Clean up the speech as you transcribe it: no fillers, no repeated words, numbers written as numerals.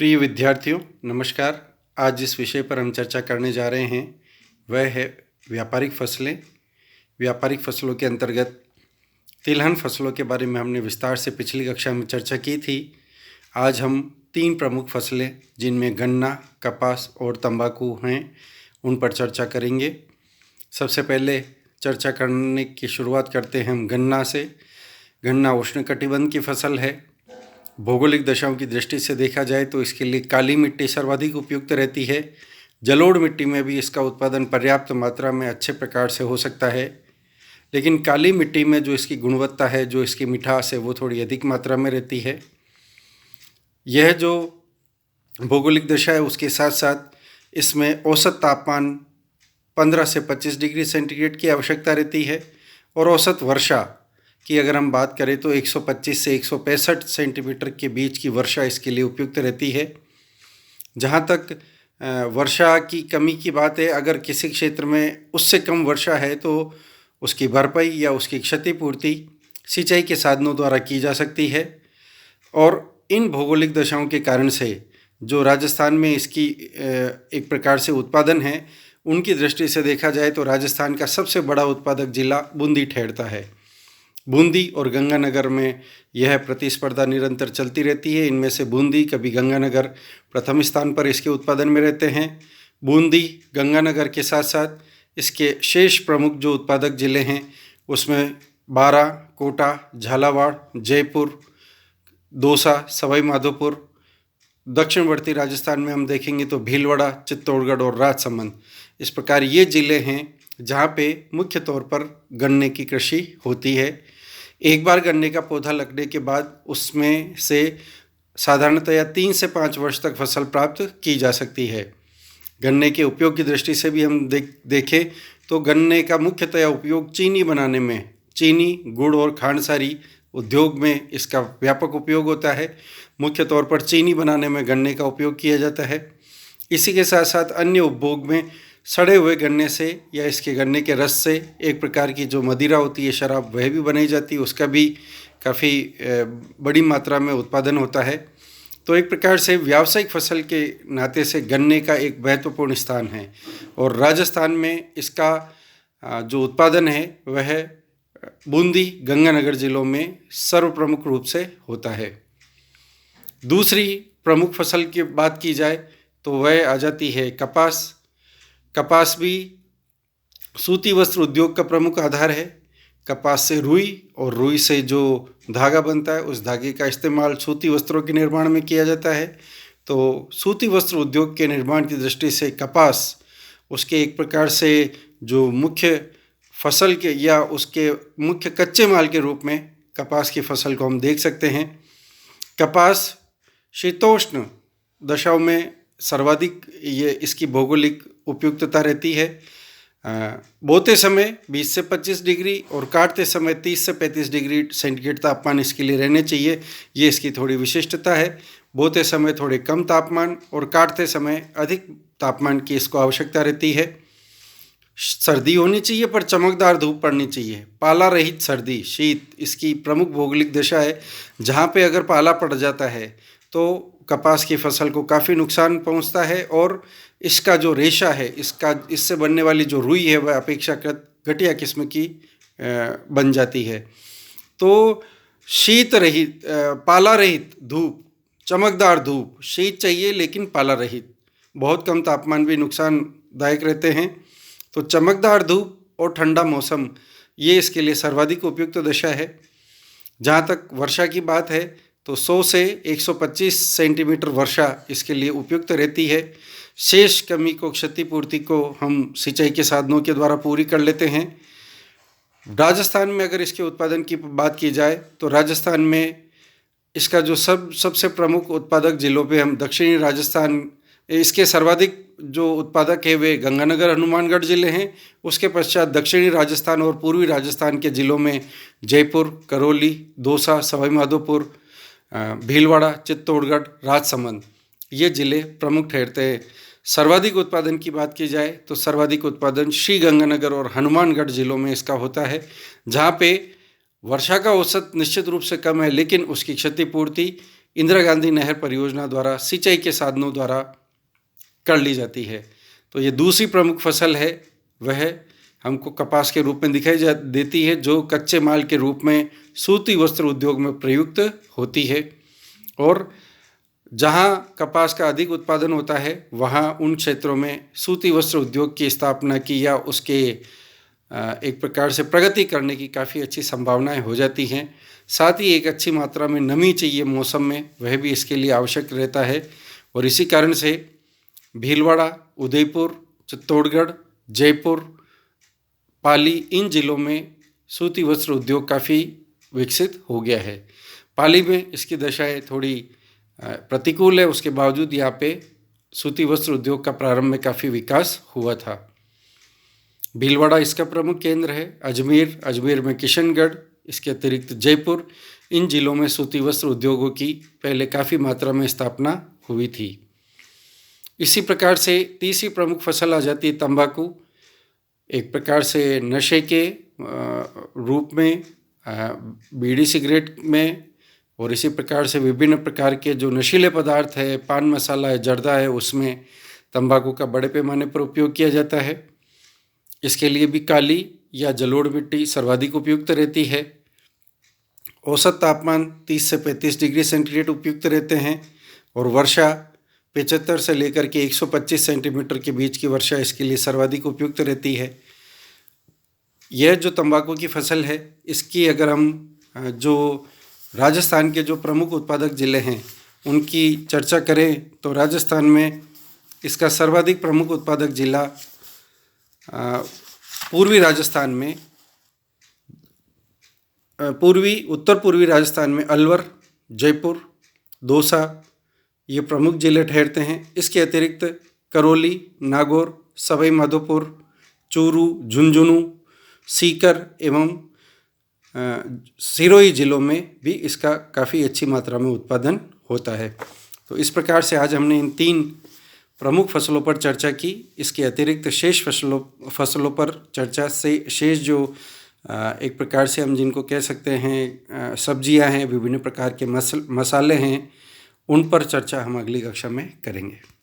प्रिय विद्यार्थियों, नमस्कार। आज जिस विषय पर हम चर्चा करने जा रहे हैं वह है व्यापारिक फसलें। व्यापारिक फसलों के अंतर्गत तिलहन फसलों के बारे में हमने विस्तार से पिछली कक्षा में चर्चा की थी। आज हम 3 प्रमुख फसलें जिनमें गन्ना, कपास और तंबाकू हैं उन पर चर्चा करेंगे। सबसे पहले चर्चा करने की शुरुआत करते हैं हम गन्ना से। गन्ना उष्णकटिबंध की फसल है। भौगोलिक दशाओं की दृष्टि से देखा जाए तो इसके लिए काली मिट्टी सर्वाधिक उपयुक्त रहती है। जलोढ़ मिट्टी में भी इसका उत्पादन पर्याप्त मात्रा में अच्छे प्रकार से हो सकता है, लेकिन काली मिट्टी में जो इसकी गुणवत्ता है, जो इसकी मिठास है, वो थोड़ी अधिक मात्रा में रहती है। यह जो भौगोलिक दशा है उसके साथ साथ इसमें औसत तापमान 15 से 25 डिग्री सेंटीग्रेड की आवश्यकता रहती है और औसत वर्षा की अगर हम बात करें तो 125 से 165 सेंटीमीटर के बीच की वर्षा इसके लिए उपयुक्त रहती है। जहाँ तक वर्षा की कमी की बात है, अगर किसी क्षेत्र में उससे कम वर्षा है तो उसकी भरपाई या उसकी क्षतिपूर्ति सिंचाई के साधनों द्वारा की जा सकती है। और इन भौगोलिक दशाओं के कारण से जो राजस्थान में इसकी एक प्रकार से उत्पादन है, उनकी दृष्टि से देखा जाए तो राजस्थान का सबसे बड़ा उत्पादक जिला बूंदी ठहरता है। बूंदी और गंगानगर में यह प्रतिस्पर्धा निरंतर चलती रहती है। इनमें से बूंदी, कभी गंगानगर प्रथम स्थान पर इसके उत्पादन में रहते हैं। बूंदी, गंगानगर के साथ साथ इसके शेष प्रमुख जो उत्पादक ज़िले हैं उसमें बारा, कोटा, झालावाड़, जयपुर, दौसा, सवाई माधोपुर। दक्षिणवर्ती राजस्थान में हम देखेंगे तो भीलवाड़ा, चित्तौड़गढ़ और राजसमंद। इस प्रकार ये ज़िले हैं जहाँ पे मुख्य तौर पर गन्ने की कृषि होती है। एक बार गन्ने का पौधा लगने के बाद उसमें से साधारणतया 3 से 5 वर्ष तक फसल प्राप्त की जा सकती है। गन्ने के उपयोग की दृष्टि से भी हम देखें तो गन्ने का मुख्यतया उपयोग चीनी बनाने में, चीनी, गुड़ और खांडसारी उद्योग में इसका व्यापक उपयोग होता है। मुख्य तौर पर चीनी बनाने में गन्ने का उपयोग किया जाता है। इसी के साथ साथ अन्य उपभोग में सड़े हुए गन्ने से या इसके गन्ने के रस से एक प्रकार की जो मदिरा होती है, शराब, वह भी बनाई जाती है। उसका भी काफ़ी बड़ी मात्रा में उत्पादन होता है। तो एक प्रकार से व्यावसायिक फसल के नाते से गन्ने का एक महत्वपूर्ण स्थान है और राजस्थान में इसका जो उत्पादन है वह बूंदी, गंगानगर जिलों में सर्वप्रमुख रूप से होता है। दूसरी प्रमुख फसल की बात की जाए तो वह आ जाती है कपास। कपास भी सूती वस्त्र उद्योग का प्रमुख आधार है। कपास से रुई और रुई से जो धागा बनता है उस धागे का इस्तेमाल सूती वस्त्रों के निर्माण में किया जाता है। तो सूती वस्त्र उद्योग के निर्माण की दृष्टि से कपास उसके एक प्रकार से जो मुख्य फसल के या उसके मुख्य कच्चे माल के रूप में कपास की फसल को हम देख सकते हैं। कपास शीतोष्ण दशाओं में सर्वाधिक ये इसकी भौगोलिक उपयुक्तता रहती है। बोते समय 20 से 25 डिग्री और काटते समय 30 से 35 डिग्री सेंटीग्रेड तापमान इसके लिए रहने चाहिए। ये इसकी थोड़ी विशिष्टता है। बोते समय थोड़े कम तापमान और काटते समय अधिक तापमान की इसको आवश्यकता रहती है। सर्दी होनी चाहिए पर चमकदार धूप पड़नी चाहिए। पाला रहित सर्दी, शीत इसकी प्रमुख भौगोलिक दशा है। जहाँ पे अगर पाला पड़ जाता है तो कपास की फसल को काफ़ी नुकसान पहुँचता है और इसका जो रेशा है, इससे बनने वाली जो रुई है वह अपेक्षाकृत घटिया किस्म की बन जाती है। तो शीत रहित, पाला रहित धूप, चमकदार धूप, शीत चाहिए लेकिन पाला रहित, बहुत कम तापमान भी नुकसानदायक रहते हैं। तो चमकदार धूप और ठंडा मौसम ये इसके लिए सर्वाधिक उपयुक्त दशा है। जहाँ तक वर्षा की बात है तो 100 से 125 सेंटीमीटर वर्षा इसके लिए उपयुक्त रहती है। शेष कमी को, क्षतिपूर्ति को हम सिंचाई के साधनों के द्वारा पूरी कर लेते हैं। राजस्थान में अगर इसके उत्पादन की बात की जाए तो राजस्थान में इसका जो सबसे प्रमुख उत्पादक जिलों पे हम दक्षिणी राजस्थान, इसके सर्वाधिक जो उत्पादक है वे गंगानगर, हनुमानगढ़ जिले हैं। उसके पश्चात दक्षिणी राजस्थान और पूर्वी राजस्थान के जिलों में जयपुर, करौली, दौसा, सवाई माधोपुर, भीलवाड़ा, चित्तौड़गढ़, राजसमंद ये ज़िले प्रमुख ठहरते हैं। सर्वाधिक उत्पादन की बात की जाए तो सर्वाधिक उत्पादन श्री गंगानगर और हनुमानगढ़ जिलों में इसका होता है, जहाँ पे वर्षा का औसत निश्चित रूप से कम है लेकिन उसकी क्षतिपूर्ति इंदिरा गांधी नहर परियोजना द्वारा सिंचाई के साधनों द्वारा कर ली जाती है। तो ये दूसरी प्रमुख फसल है, वह हमको कपास के रूप में दिखाई देती है, जो कच्चे माल के रूप में सूती वस्त्र उद्योग में प्रयुक्त होती है। और जहाँ कपास का अधिक उत्पादन होता है वहाँ उन क्षेत्रों में सूती वस्त्र उद्योग की स्थापना की या उसके एक प्रकार से प्रगति करने की काफ़ी अच्छी संभावनाएं हो जाती हैं। साथ ही एक अच्छी मात्रा में नमी चाहिए मौसम में, वह भी इसके लिए आवश्यक रहता है। और इसी कारण से भीलवाड़ा, उदयपुर, चित्तौड़गढ़, जयपुर, पाली, इन जिलों में सूती वस्त्र उद्योग काफ़ी विकसित हो गया है। पाली में इसकी दशाएं थोड़ी प्रतिकूल है, उसके बावजूद यहाँ पे सूती वस्त्र उद्योग का प्रारंभ में काफ़ी विकास हुआ था। भीलवाड़ा इसका प्रमुख केंद्र है। अजमेर में किशनगढ़, इसके अतिरिक्त जयपुर, इन जिलों में सूती वस्त्र उद्योगों की पहले काफ़ी मात्रा में स्थापना हुई थी। इसी प्रकार से तीसरी प्रमुख फसल आ जाती है तंबाकू। एक प्रकार से नशे के रूप में बीड़ी सिगरेट में, और इसी प्रकार से विभिन्न प्रकार के जो नशीले पदार्थ है, पान मसाला है, जर्दा है, उसमें तंबाकू का बड़े पैमाने पर उपयोग किया जाता है। इसके लिए भी काली या जलोढ़ मिट्टी सर्वाधिक उपयुक्त रहती है। औसत तापमान 30 से 35 डिग्री सेंटीग्रेड उपयुक्त रहते हैं और वर्षा 75 से लेकर के 125 सेंटीमीटर के बीच की वर्षा इसके लिए सर्वाधिक उपयुक्त रहती है। यह जो तंबाकू की फसल है, इसकी अगर हम जो राजस्थान के जो प्रमुख उत्पादक ज़िले हैं उनकी चर्चा करें तो राजस्थान में इसका सर्वाधिक प्रमुख उत्पादक ज़िला उत्तर पूर्वी राजस्थान में अलवर, जयपुर, दौसा ये प्रमुख ज़िले ठहरते हैं। इसके अतिरिक्त करौली, नागौर, सवाई माधोपुर, चूरू, झुंझुनू, सीकर एवं सिरोही जिलों में भी इसका काफ़ी अच्छी मात्रा में उत्पादन होता है। तो इस प्रकार से आज हमने इन 3 प्रमुख फसलों पर चर्चा की। इसके अतिरिक्त शेष फसलों पर चर्चा से शेष जो एक प्रकार से हम जिनको कह सकते हैं सब्जियां हैं, विभिन्न प्रकार के मसाले हैं, उन पर चर्चा हम अगली कक्षा में करेंगे।